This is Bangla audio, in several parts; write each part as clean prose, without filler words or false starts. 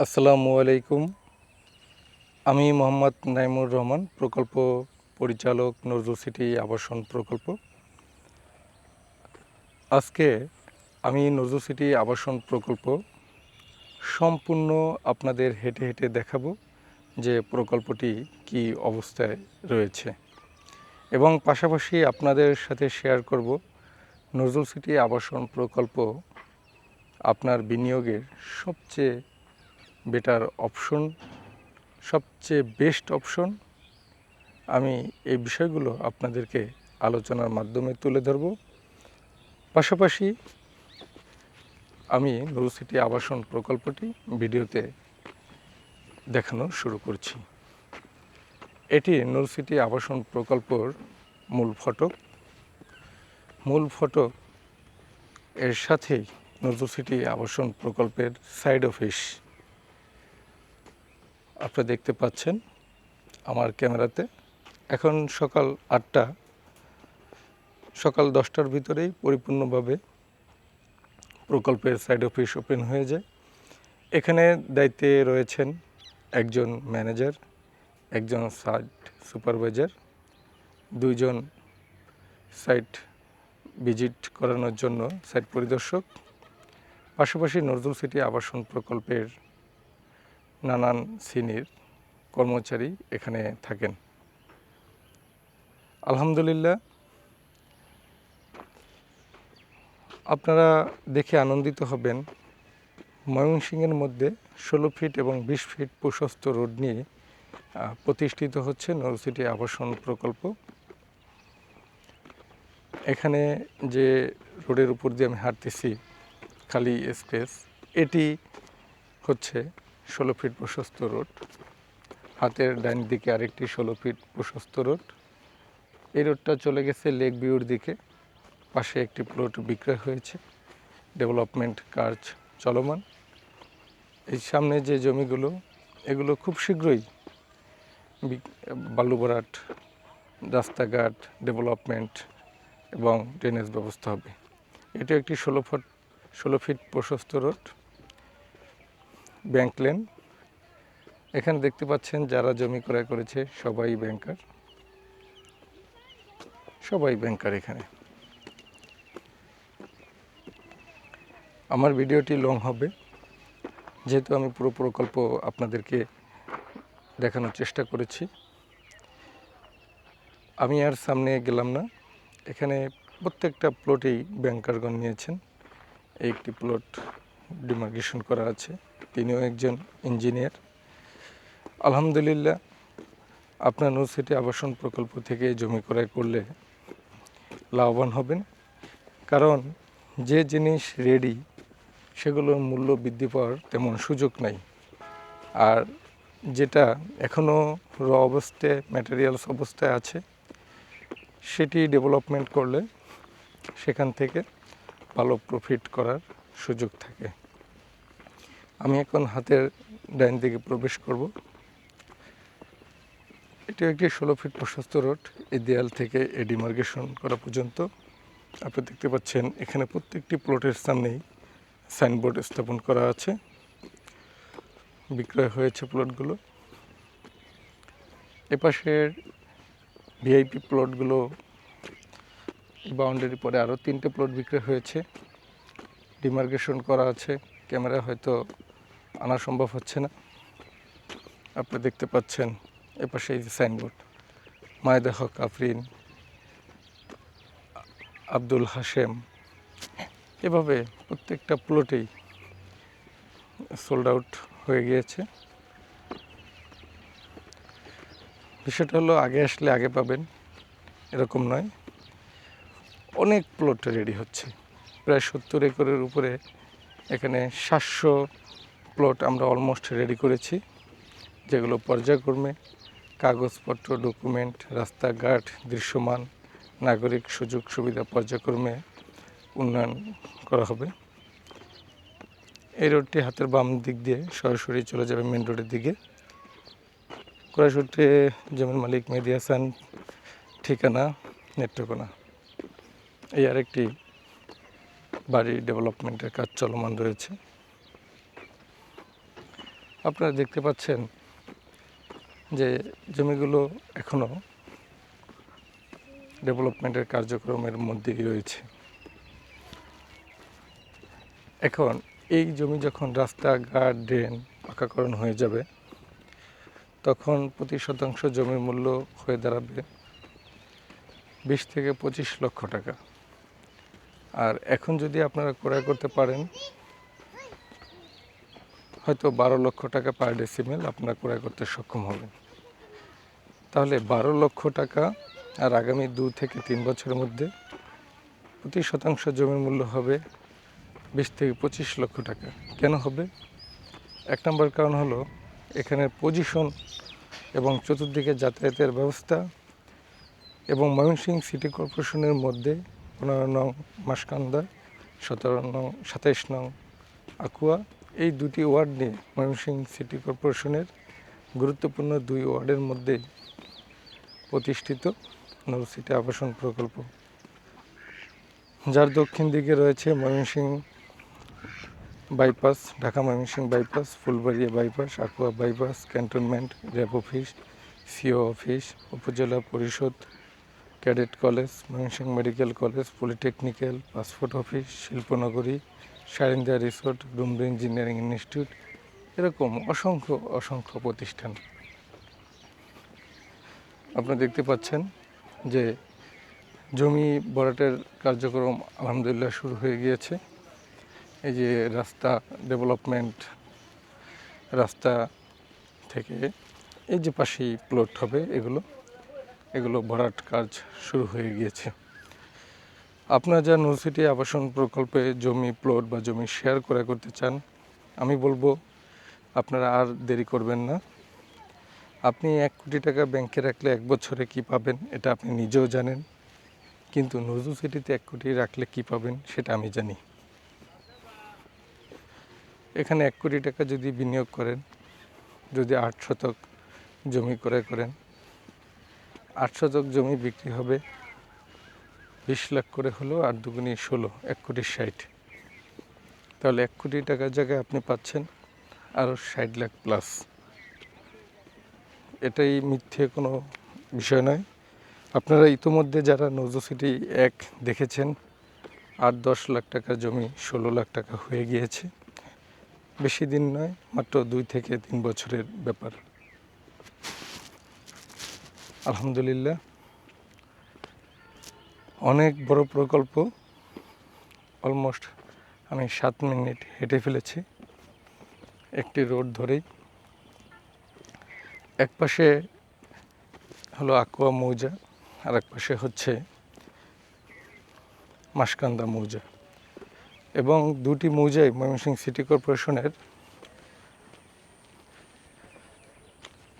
আসসালামু আলাইকুম। আমি মোহাম্মদ নাইমুর রহমান, প্রকল্প পরিচালক, নজরুল সিটি আবাসন প্রকল্প। আজকে আমি নজরুল সিটি আবাসন প্রকল্প সম্পূর্ণ আপনাদের হেঁটে হেঁটে দেখাবো যে প্রকল্পটি কী অবস্থায় রয়েছে, এবং পাশাপাশি আপনাদের সাথে শেয়ার করব নজরুল সিটি আবাসন প্রকল্প আপনার বিনিয়োগের সবচেয়ে বেটার অপশন, সবচেয়ে বেস্ট অপশন। আমি এই বিষয়গুলো আপনাদেরকে আলোচনার মাধ্যমে তুলে ধরব। পাশাপাশি আমি নজরুল সিটি আবাসন প্রকল্পটি ভিডিওতে দেখানো শুরু করছি। এটি নজরুল সিটি আবাসন প্রকল্পর মূল ফটক এর সাথেই নজরুল সিটি আবাসন প্রকল্পের সাইড অফিস আপনারা দেখতে পাচ্ছেন আমার ক্যামেরাতে। এখন সকাল 8টা, সকাল 10টার ভিতরেই পরিপূর্ণভাবে প্রকল্পের সাইড অফিস ওপেন হয়ে যায়। এখানে দায়িত্বে রয়েছেন একজন ম্যানেজার, একজন সাইট সুপারভাইজার, দুইজন সাইট ভিজিট করানোর জন্য সাইট পরিদর্শক। পাশাপাশি নজরুল সিটি আবাসন প্রকল্পের নানান শ্রেণীর কর্মচারী এখানে থাকেন। আলহামদুলিল্লাহ, আপনারা দেখে আনন্দিত হবেন। ময়মনসিংহের মধ্যে 16 ফিট এবং 20 ফিট প্রশস্ত রোড নিয়ে প্রতিষ্ঠিত হচ্ছে নজরুল সিটি আবাসন প্রকল্প। এখানে যে রোডের উপর দিয়ে আমি হাঁটতেছি, খালি স্পেস, এটি হচ্ছে 16 ফিট প্রশস্ত রোড। হাতের ডান দিকে আরেকটি 16 ফিট প্রশস্ত রোড। এই রোডটা চলে গেছে লেক ভিউর দিকে। পাশে একটি প্লট বিক্রয় হয়েছে, ডেভেলপমেন্ট কাজ চলমান। এই সামনে যে জমিগুলো, এগুলো খুব শীঘ্রই বালু ভরাট, রাস্তাঘাট ডেভেলপমেন্ট এবং ড্রেনেজ ব্যবস্থা হবে। এটা একটি 16 ফিট প্রশস্ত রোড, ব্যাংক লেন। এখানে দেখতে পাচ্ছেন যারা জমি ক্রয় করেছে সবাই ব্যাংকার। এখানে আমার ভিডিওটি লং হবে, যেহেতু আমি পুরো প্রকল্প আপনাদেরকে দেখানোর চেষ্টা করেছি। আমি আর সামনে গেলাম না। এখানে প্রত্যেকটা প্লটেই ব্যাংকারগণ নিয়েছেন। এই একটি প্লট ডিমার্কেশন করা আছে, তিনিও একজন ইঞ্জিনিয়ার। আলহামদুলিল্লাহ, আপনার নজরুল সিটি আবাসন প্রকল্প থেকে জমি ক্রয় করলে লাভবান হবেন, কারণ যে জিনিস রেডি সেগুলোর মূল্য বৃদ্ধি পাওয়ার তেমন সুযোগ নাই। আর যেটা এখনও অবস্থায় ম্যাটেরিয়ালস অবস্থায় আছে, সেটি ডেভেলপমেন্ট করলে সেখান থেকে ভালো প্রফিট করার সুযোগ থাকে। আমি এখন হাতের ডাইন দিকে প্রবেশ করব। এটি একটি 16 ফিট প্রশস্ত রোড। এই দেয়াল থেকে এই ডিমার্কেশন করা পর্যন্ত আপনি দেখতে পাচ্ছেন এখানে প্রত্যেকটি প্লটের সামনেই সাইনবোর্ড স্থাপন করা আছে। বিক্রয় হয়েছে প্লটগুলো। এপাশের ভিআইপি প্লটগুলো বাউন্ডারি পরে আরও 3টে প্লট বিক্রয় হয়েছে, ডিমার্কেশন করা আছে। ক্যামেরা হয়তো আনা সম্ভব হচ্ছে না। আপনি দেখতে পাচ্ছেন এপাশে এই যে সাইনবোর্ড, মায়েদা হক আফরিন, আব্দুল হাশেম, এভাবে প্রত্যেকটা প্লটেই সোল্ড আউট হয়ে গিয়েছে। বিষয়টা হলো আগে আসলে আগে পাবেন এরকম নয়, অনেক প্লট রেডি হচ্ছে। প্রায় 70 একরের উপরে এখানে 700 প্লট আমরা অলমোস্ট রেডি করেছি, যেগুলো পর্যায়ক্রমে কাগজপত্র, ডকুমেন্ট, রাস্তাঘাট, দৃশ্যমান নাগরিক সুযোগ সুবিধা পর্যায়ক্রমে উন্নয়ন করা হবে। এই রোডটি হাতের বাম দিক দিয়ে সরাসরি চলে যাবে মেন রোডের দিকে। ক্রয়সূত্রে জমির মালিক মেহেদী হাসান, ঠিকানা নেত্রকোনা। এই আরেকটি বাড়ি ডেভেলপমেন্টের কাজ চলমান রয়েছে। আপনারা দেখতে পাচ্ছেন যে জমিগুলো এখনও ডেভেলপমেন্টের কার্যক্রমের মধ্যেই রয়েছে। এখন এই জমি যখন রাস্তাঘাট ড্রেন পাকাকরণ হয়ে যাবে, তখন প্রতি শতাংশ জমির মূল্য হয়ে দাঁড়াবে 20 থেকে 25 লক্ষ টাকা। আর এখন যদি আপনারা ক্রয় করতে পারেন, হয়তো 12 লক্ষ টাকা পার ডেসিমেল আপনারা ক্রয় করতে সক্ষম হবেন। তাহলে 12 লক্ষ টাকা আর আগামী 2 থেকে 3 বছরের মধ্যে প্রতি শতাংশ জমির মূল্য হবে 20 থেকে 25 লক্ষ টাকা। কেন হবে? 1 নম্বর কারণ হলো এখানের পজিশন এবং চতুর্দিকে যাতায়াতের ব্যবস্থা, এবং ময়মনসিংহ সিটি কর্পোরেশনের মধ্যে 15 নং মাসকান্দা, 17 নং 27 নং আকুয়া, এই দুটি ওয়ার্ড নিয়ে ময়মনসিংহ সিটি কর্পোরেশনের গুরুত্বপূর্ণ 2 ওয়ার্ডের মধ্যে প্রতিষ্ঠিত নূর সিটি আবাসন প্রকল্প, যার দক্ষিণ দিকে রয়েছে Mymensingh bypass, Dhaka Mymensingh bypass, Phulbaria bypass, Akua bypass, cantonment, RAB office, CO office, upazila parishad, cadet college, Mymensingh medical college, polytechnical, passport office, শিল্পনগরী, Sarinda resort, Dumri engineering institute, এরকম অসংখ্য প্রতিষ্ঠান। আপনারা দেখতে পাচ্ছেন যে জমি ভরাটের কার্যক্রম আলহামদুলিল্লাহ শুরু হয়ে গিয়েছে। এই যে রাস্তা ডেভেলপমেন্ট, রাস্তা থেকে এই যে পাশেই প্লট হবে, এগুলো ভরাট কাজ শুরু হয়ে গিয়েছে। আপনারা যা নূর সিটি আবাসন প্রকল্পে জমি প্লট বা জমি শেয়ার করতে চান, আমি বলবো আপনারা আর দেরি করবেন না। আপনি 1 কোটি টাকা ব্যাংকে রাখলে 1 বছরে কি পাবেন এটা আপনি নিজেও জানেন, কিন্তু নজরুল সিটিতে 1 কোটি রাখলে কি পাবেন সেটা আমি জানি। এখানে 1 কোটি টাকা যদি বিনিয়োগ করেন, যদি 8 শতক জমি ক্রয় করেন, 8 শতক জমি বিক্রি হবে 20 লাখ করে হলো, 8 দুগুণী 16, 1 কোটি 60। তাহলে 1 কোটি টাকার জায়গায় আপনি পাচ্ছেন আরও 60 লাখ প্লাস। এটাই মিথ্যে কোনো বিষয় নয়। আপনারা ইতোমধ্যে যারা নজরুল সিটি 1 দেখেছেন, 8-10 লাখ টাকার জমি 16 লাখ টাকা হয়ে গিয়েছে। বেশি দিন নয়, মাত্র 2 থেকে 3 বছরের ব্যাপার। আলহামদুলিল্লাহ, অনেক বড় প্রকল্প। অলমোস্ট আমি 7 মিনিট হেঁটে ফেলেছি একটি রোড ধরেই। এক পাশে হলো আকুয়া মৌজা, আর এক পাশে হচ্ছে মাসকান্দা মৌজা, এবং দুটি মৌজাই ময়মনসিংহ সিটি কর্পোরেশনের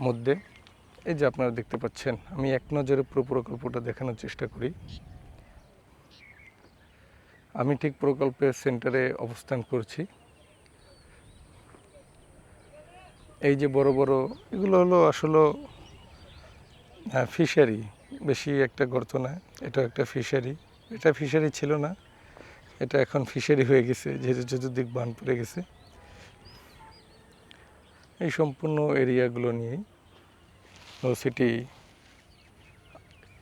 মধ্যে। এই যে আপনারা দেখতে পাচ্ছেন, আমি এক নজরে পুরো প্রকল্পটা দেখানোর চেষ্টা করি। আমি ঠিক প্রকল্পের সেন্টারে অবস্থান করছি। এই যে বড় বড় এগুলো হলো আসলে ফিশারি, বেশি একটা গর্ত না, এটা একটা ফিশারি। এটা ফিশারি ছিল না, এটা এখন ফিশারি হয়ে গেছে, যেহেতু চতুর্দিক বান পড়ে গেছে। এই সম্পূর্ণ এরিয়াগুলো নিয়েই নূর সিটি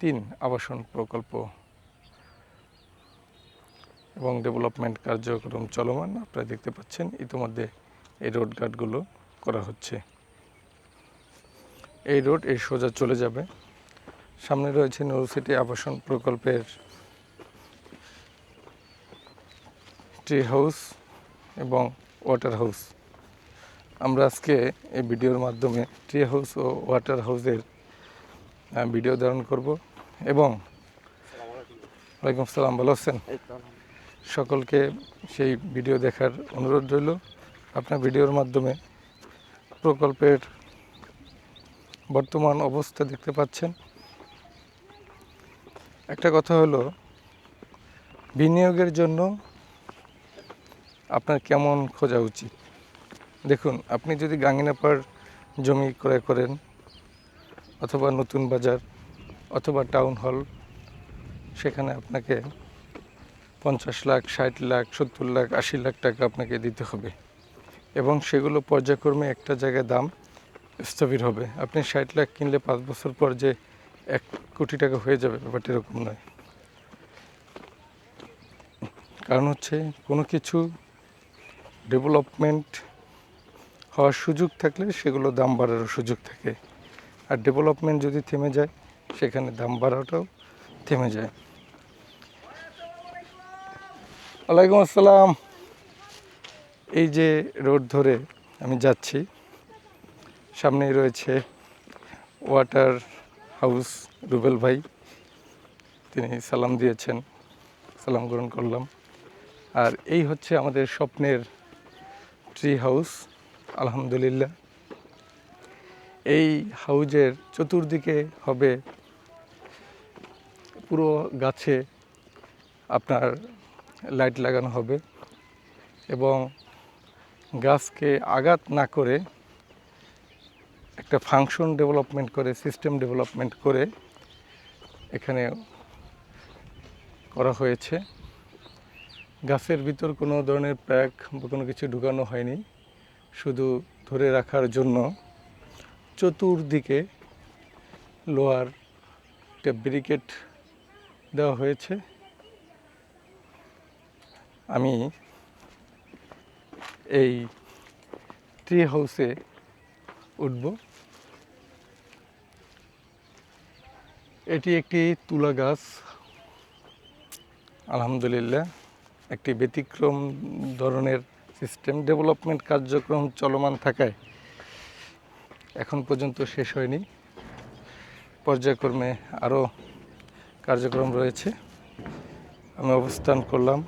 3 আবাসন প্রকল্প এবং ডেভেলপমেন্ট কার্যক্রম চলমান। আপনারা দেখতে পাচ্ছেন ইতিমধ্যে এই রোডঘাটগুলো করা হচ্ছে। এই রোড এই সোজা চলে যাবে। সামনে রয়েছে নূর সিটি আবাসন প্রকল্পের ট্রি হাউস এবং ওয়াটার হাউস। আমরা আজকে এই ভিডিওর মাধ্যমে ট্রি হাউস ও ওয়াটার হাউসের ভিডিও ধারণ করব। এবং ওয়ালাইকুম আসসালাম, ভালো আছেন? সকলকে সেই ভিডিও দেখার অনুরোধ রইল। আপনার ভিডিওর মাধ্যমে প্রকল্পের বর্তমান অবস্থা দেখতে পাচ্ছেন। একটা কথা হলো, বিনিয়োগের জন্য আপনার কেমন খোঁজা উচিত। দেখুন, আপনি যদি গাঙ্গিনাপাড় জমি ক্রয় করেন, অথবা নতুন বাজার, অথবা টাউন হল, সেখানে আপনাকে 50 লাখ, 60 লাখ, 70 লাখ, 80 লাখ টাকা আপনাকে দিতে হবে। এবং সেগুলো পর্যায়ক্রমে একটা জায়গায় দাম স্থবির হবে। আপনি 60 লাখ কিনলে 5 বছর পর যে 1 কোটি টাকা হয়ে যাবে, ব্যাপারটা এরকম নয়। কারণ হচ্ছে কোনো কিছু ডেভেলপমেন্ট হওয়ার সুযোগ থাকলে সেগুলো দাম বাড়ারও সুযোগ থাকে, আর ডেভেলপমেন্ট যদি থেমে যায় সেখানে দাম বাড়াটাও থেমে যায়। ওয়ালাইকুম আসসালাম। এই যে রোড ধরে আমি যাচ্ছি, সামনেই রয়েছে ওয়াটার হাউস রুবেল ভাই, তিনি সালাম দিয়েছেন, সালাম গ্রহণ করলাম। আর এই হচ্ছে আমাদের স্বপ্নের ট্রি হাউস। আলহামদুলিল্লাহ, এই হাউজের চতুর্দিকে হবে পুরো গাছে আপনার লাইট লাগানো হবে, এবং গাছকে আঘাত না করে একটা ফাংশন ডেভেলপমেন্ট করে, সিস্টেম ডেভেলপমেন্ট করে এখানে করা হয়েছে। গাছের ভিতর কোনো ধরনের প্যাক বা কোনো কিছু ঢুকানো হয়নি, শুধু ধরে রাখার জন্য চতুর্দিকে লোহার একটা ব্যারিকেড দেওয়া হয়েছে। আমি এই ট্রি হাউসে উঠব। এটি একটি তুলা গাছ। আলহামদুলিল্লাহ, একটি ব্যতিক্রম ধরনের সিস্টেম ডেভেলপমেন্ট কার্যক্রম চলমান থাকায় এখন পর্যন্ত শেষ হয়নি, পর্যায়ক্রমে আরও কার্যক্রম রয়েছে। আমি অবস্থান করলাম,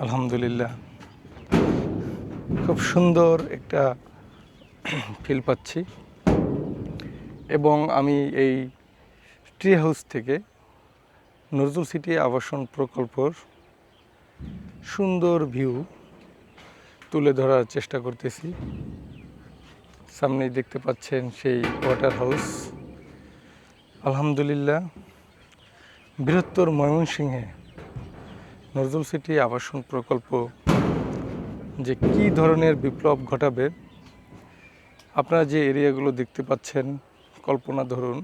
আলহামদুলিল্লাহ খুব সুন্দর একটা ফিল পাচ্ছি। এবং আমি এই ট্রি হাউস থেকে নজরুল সিটি আবাসন প্রকল্পর সুন্দর ভিউ তুলে ধরার চেষ্টা করতেছি। সামনেই দেখতে পাচ্ছেন সেই ওয়াটার হাউস। আলহামদুলিল্লাহ, বৃহত্তর ময়মনসিংহে নজরুল সিটি আবাসন প্রকল্প যে কী ধরনের বিপ্লব ঘটাবে, আপনারা যে এরিয়াগুলো দেখতে পাচ্ছেন, কল্পনা ধরুন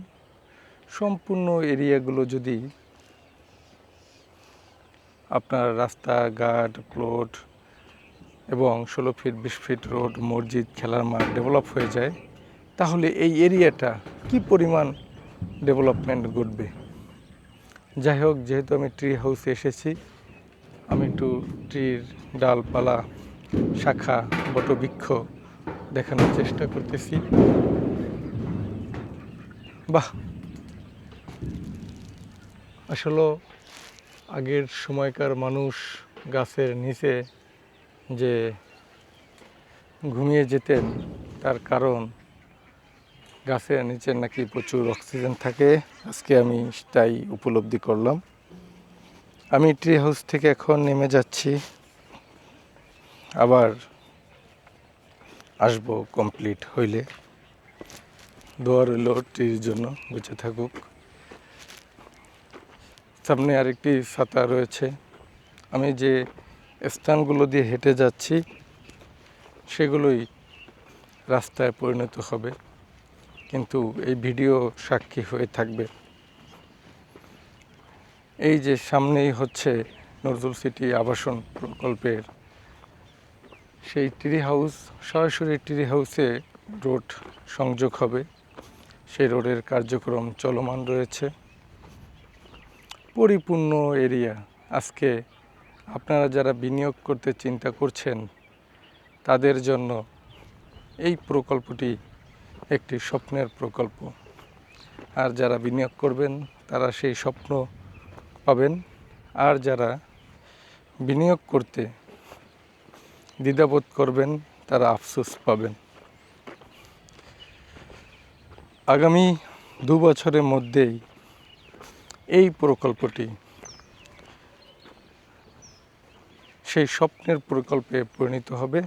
সম্পূর্ণ এরিয়াগুলো যদি আপনার রাস্তাঘাট, প্লট এবং 16 ফিট 20 ফিট রোড, মসজিদ, খেলার মাঠ ডেভেলপ হয়ে যায়, তাহলে এই এরিয়াটা কি পরিমাণ ডেভেলপমেন্ট ঘটবে। যাই হোক, যেহেতু আমি ট্রি হাউসে এসেছি, আমি একটু ট্রির ডালপালা, শাখা, বটবৃক্ষ দেখানোর চেষ্টা করতেছি। বাহ, আসলে আগের সময়কার মানুষ গাছের নিচে যে ঘুমিয়ে যেতেন, তার কারণ গাছের নিচে নাকি প্রচুর অক্সিজেন থাকে। আজকে আমি তাই উপলব্ধি করলাম। আমি ট্রি হাউস থেকে এখন নেমে যাচ্ছি, আবার আসবো কমপ্লিট হইলে। দোয়া রইল ট্রির জন্য, বেঁচে থাকুক। সামনে আরেকটি ছাতা রয়েছে। আমি যে স্থানগুলো দিয়ে হেঁটে যাচ্ছি সেগুলোই রাস্তায় পরিণত হবে, কিন্তু এই ভিডিও সাক্ষী হয়ে থাকবে। এই যে সামনেই হচ্ছে নজরুল সিটি আবাসন প্রকল্পের সেই ট্রি হাউস। সরাসরি ট্রি হাউসে রোড সংযোগ হবে, সেই রোডের কার্যক্রম চলমান রয়েছে। পরিপূর্ণ এরিয়া। আজকে আপনারা যারা বিনিয়োগ করতে চিন্তা করছেন, তাদের জন্য এই প্রকল্পটি একটি স্বপ্নের প্রকল্প। আর যারা বিনিয়োগ করবেন তারা সেই স্বপ্ন পাবেন, আর যারা বিনিয়োগ করতে দ্বিধাবোধ করবেন তারা আফসোস পাবেন। আগামী 2 বছরের মধ্যেই এই প্রকল্পটি সেই স্বপ্নের প্রকল্পে পরিণত হবে।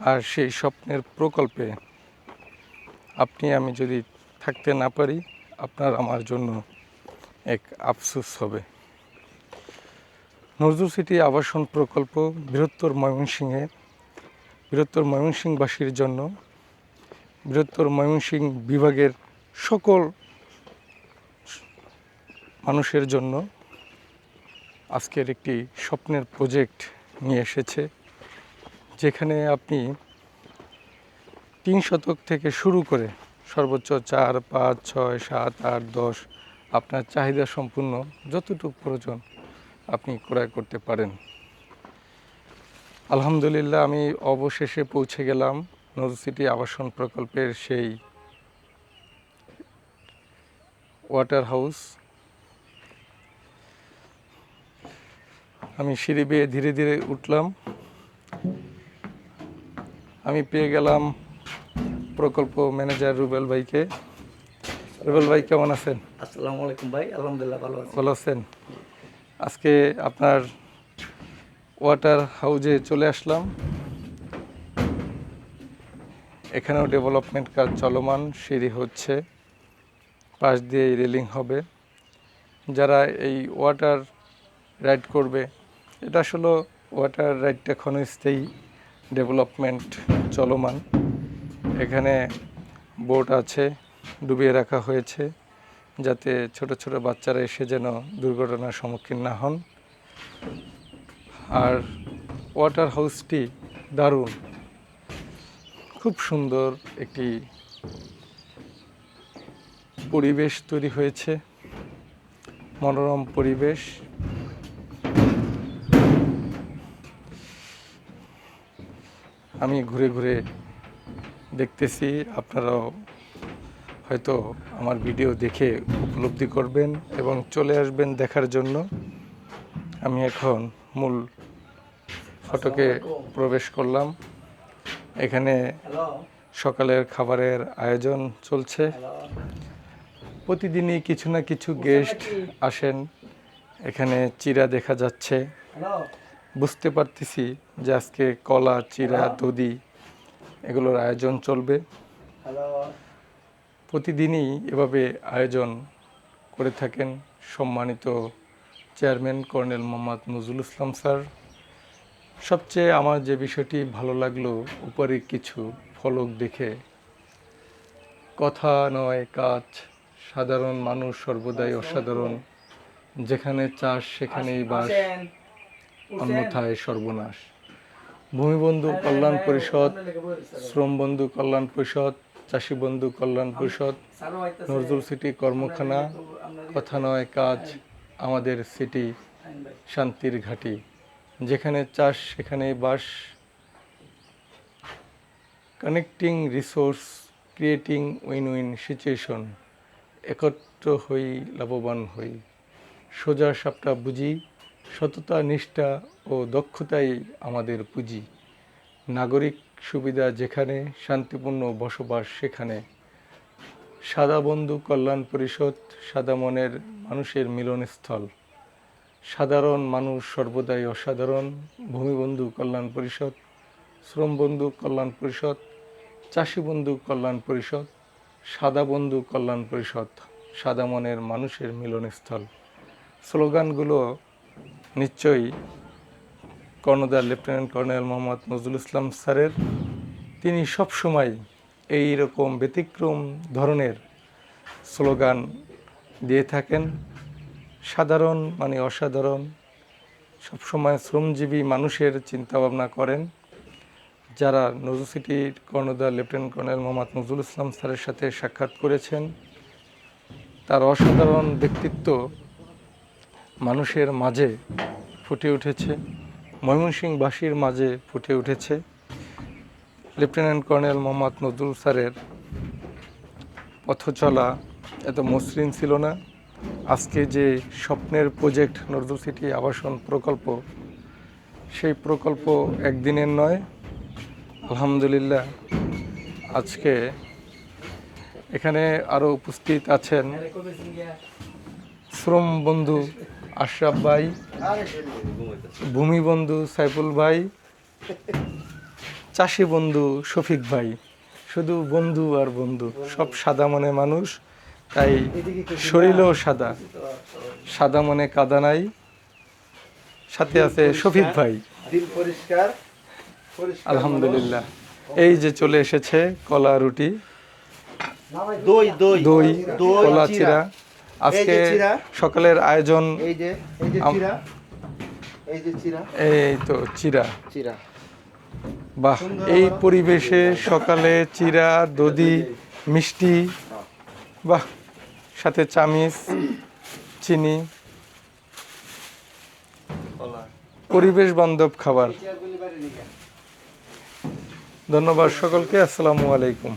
আর সেই স্বপ্নের প্রকল্পে আপনি আমি যদি থাকতে না পারি, আপনার আমার জন্য এক আফসোস হবে। নজরুল সিটি আবাসন প্রকল্প বৃহত্তর ময়মনসিংহবাসীর জন্য, বৃহত্তর ময়মনসিংহ বিভাগের সকল মানুষের জন্য আজকের একটি স্বপ্নের প্রজেক্ট নিয়ে এসেছে, যেখানে আপনি 3 শতক থেকে শুরু করে সর্বোচ্চ 4, 5, 6, 7, 8, 10 আপনার চাহিদা সম্পূর্ণ যতটুকু প্রয়োজন আপনি ক্রয় করতে পারেন। আলহামদুলিল্লাহ, আমি অবশেষে পৌঁছে গেলাম নজরুল সিটি আবাসন প্রকল্পের সেই ওয়াটার হাউস। আমি সিঁড়ি বেয়ে ধীরে ধীরে উঠলাম। আমি পেয়ে গেলাম প্রকল্প ম্যানেজার রুবেল ভাইকে। রুবেল ভাই, কেমন আছেন? আসসালামু আলাইকুম ভাই, আলহামদুলিল্লাহ ভালো আছি। ভালো আছেন? আজকে আপনার ওয়াটার হাউজে চলে আসলাম। এখানেও ডেভেলপমেন্ট কাজ চলমান, সিঁড়ি হচ্ছে, পাশ দিয়ে রেলিং হবে। যারা এই ওয়াটার রাইড করবে, এটা আসলে ওয়াটার রাইডটা ক্ষণস্থায়ী, ডেভেলপমেন্ট চলমান। এখানে বোট আছে, ডুবিয়ে রাখা হয়েছে যাতে ছোট ছোট বাচ্চারা এসে যেন দুর্ঘটনার সম্মুখীন না হন। আর ওয়াটার হাউসটি দারুণ, খুব সুন্দর একটি পরিবেশ তৈরি হয়েছে, মনোরম পরিবেশ। আমি ঘুরে ঘুরে দেখতেছি, আপনারাও হয়তো আমার ভিডিও দেখে উপলব্ধি করবেন এবং চলে আসবেন দেখার জন্য। আমি এখন মূল ফটকে প্রবেশ করলাম। এখানে সকালের খাবারের আয়োজন চলছে। প্রতিদিনই কিছু না কিছু গেস্ট আসেন। এখানে চিড়া দেখা যাচ্ছে, বুঝতে পারতেছি যে আজকে কলা, চিড়া, দধি এগুলোর আয়োজন চলবে। প্রতিদিনই এভাবে আয়োজন করে থাকেন সম্মানিত chairman colonel Mohammad Nazrul Islam sir. সবচেয়ে আমার যে বিষয়টি ভালো লাগলো, উপরে কিছু ফলক দেখে, কথা নয় কাজ, সাধারণ মানুষ সর্বদাই অসাধারণ, যেখানে চাষ সেখানেই বাস, অন্যথায় সর্বনাশ। ভূমিবন্ধু কল্যাণ পরিষদ, শ্রমবন্ধু কল্যাণ পরিষদ, চাষী বন্ধু কল্যাণ পরিষদ, নজরুল সিটি কর্মখানা, কথা নয় কাজ, আমাদের সিটি শান্তির ঘাঁটি, যেখানে চাষ সেখানেই বাস, connecting resource, creating win win situation, একত্র হই লাভবান হই, সোজা সাপটা বুঝি, সততা, নিষ্ঠা ও দক্ষতাই আমাদের পুঁজি, নাগরিক সুবিধা যেখানে, শান্তিপূর্ণ বসবাস সেখানে, সাদা বন্ধু কল্যাণ পরিষদ, সাদা মনের মানুষের মিলনস্থল, সাধারণ মানুষ সর্বদাই অসাধারণ, ভূমিবন্ধু কল্যাণ পরিষদ, শ্রমবন্ধু কল্যাণ পরিষদ, চাষী বন্ধু কল্যাণ পরিষদ, সাদা বন্ধু কল্যাণ পরিষদ, সাদা মনের মানুষের মিলনস্থল। স্লোগানগুলো নিশ্চয়ই কর্ণধার লেফটেন্যান্ট কর্নেল মোহাম্মদ নজরুল ইসলাম স্যারের। তিনি সবসময় এই রকম ব্যতিক্রম ধরনের স্লোগান দিয়ে থাকেন। সাধারণ মানে অসাধারণ, সবসময় শ্রমজীবী মানুষের চিন্তাভাবনা করেন। যারা নজরুল সিটির কর্ণধার লেফটেন্যান্ট কর্নেল মোহাম্মদ নজরুল ইসলাম স্যারের সাথে সাক্ষাৎ করেছেন, তার অসাধারণ ব্যক্তিত্ব মানুষের মাঝে ফুটে উঠেছে, ময়মনসিংহবাসীর মাঝে ফুটে উঠেছে। লেফটেন্যান্ট কর্নেল মোহাম্মদ নজরুল স্যারের পথ চলা এত মসৃণ ছিল না। আজকে যে স্বপ্নের প্রজেক্ট নজরুল সিটি আবাসন প্রকল্প, সেই প্রকল্প একদিনের নয়। আলহামদুলিল্লাহ, আজকে এখানে আরও উপস্থিত আছেন শ্রম বন্ধু আশরাফ ভাই, ভূমি বন্ধু সাইফুল ভাই, চাষী বন্ধু শফিক ভাই। শুধু বন্ধু আর বন্ধু, সব সাদা মনে মানুষ, তাই শরীরও সাদা, সাদা মনে কাদা নাই। সাথে আছে শফিক ভাই। দিল পরিষ্কার পরিষ্কার আলহামদুলিল্লাহ। এই যে চলে এসেছে কলা রুটি, দই দই দই, দই কলা চিরা। আজকে চিরা। সকালের আয়োজন। এই যে চিরা, এই যে চিরা এই তো চিরা। চিরা বাহ, এই পরিবেশে সকালে চিরা, দধি, মিষ্টি, বাহ, সাথে চামিচ, চিনি, পরিবেশ বান্ধব খাবার। ধন্যবাদ সকলকে। আসসালামু আলাইকুম।